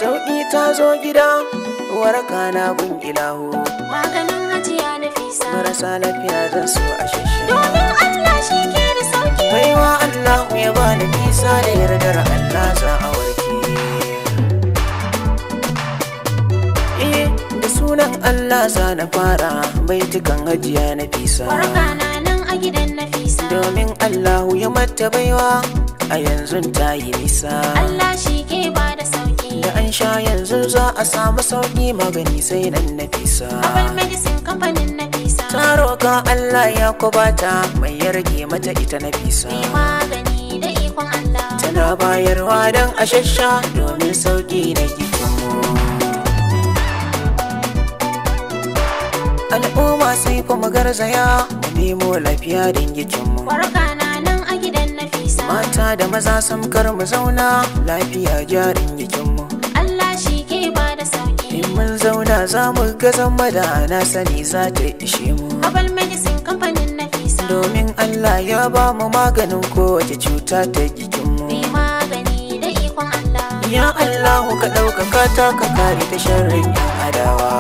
sauƙi ta zo gida, waraka na gun ilahu. Maganin hajiya Nafisa, Marasa lafiya zan so a shashe. domin Allah shi ke da sauki. Baiwa Allah ya ba Nafisa da yardar Allah za a warke. Da sunan Allah za na fara baitukan hajiya Nafisa. Waraka na nan a gidan Nafisa, Domin Allahu ya mata baiwa a yanzu ta yi nisa. Allah shi ke ba da sauki. Da an sha yanzu za a samu sauƙi, magani sai nan Nafisa. Abal medicine kamfanin Nafisa, Ta roƙa Allah ya kubata mai ya rage mata ita Nafisa. mai magani da ikon Allah. Tana bayarwa don a shasha domin sauƙi na jikinmu. Al'umma sai kuma garzaya mu nemo lafiya don jikinmu. Waraka na nan a gidan Nafisa, Mata da maza samkar mu zauna lafiya jarin jikinmu. Allah shi ke ba da sauki. In mun zauna za mu ga zama da na sani za ta ishe mu. Abal medicine kamfanin Nafisa, Domin Allah ya ba mu maganin kowace cuta ta jikinmu. mai magani da ikon Allah. Ya Allahu ka ɗaukaka ta ka kare ta sharrin yan adawa.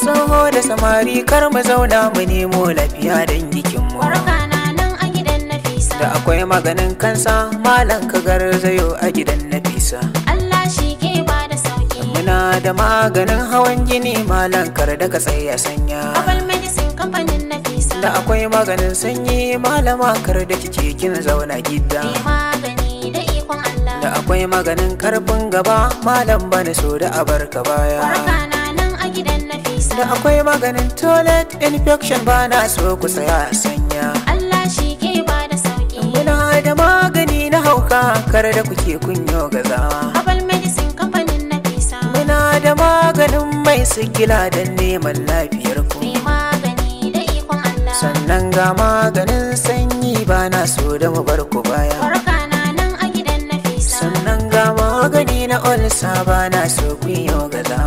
Tsoho da samari kar mu zauna mu nemo lafiya don jikinmu. Waraka na nan a gidan Nafisa, Da akwai maganin kansa malam ka garzayo a gidan Nafisa. Allah shi ke ba da sauki. Muna da maganin hawan jini malam kar da ka tsaya sanya. Abal medicine kamfanin Nafisa, Da akwai maganin sanyi malama kar da kike kin zauna gida. mai magani da ikon Allah. Da akwai maganin karfin gaba malam bani so da abarka baya. Waraka na nan a gidan Nafisa, Da akwai maganin toilet infection bana so ku saya sanya. Allah shi ke ba da sauki. Muna da magani na hauka kar da kuke kunyo gazawa. Abal medicine kamfanin Nafisa, Muna da maganin mai sikila don neman lafiyar ku. mai magani da ikon Allah. Sannan ga maganin sanyi bana so da mu bar ku baya. Waraka na nan a gidan Nafisa, Sannan ga magani na olsa bana so ku yi gaza.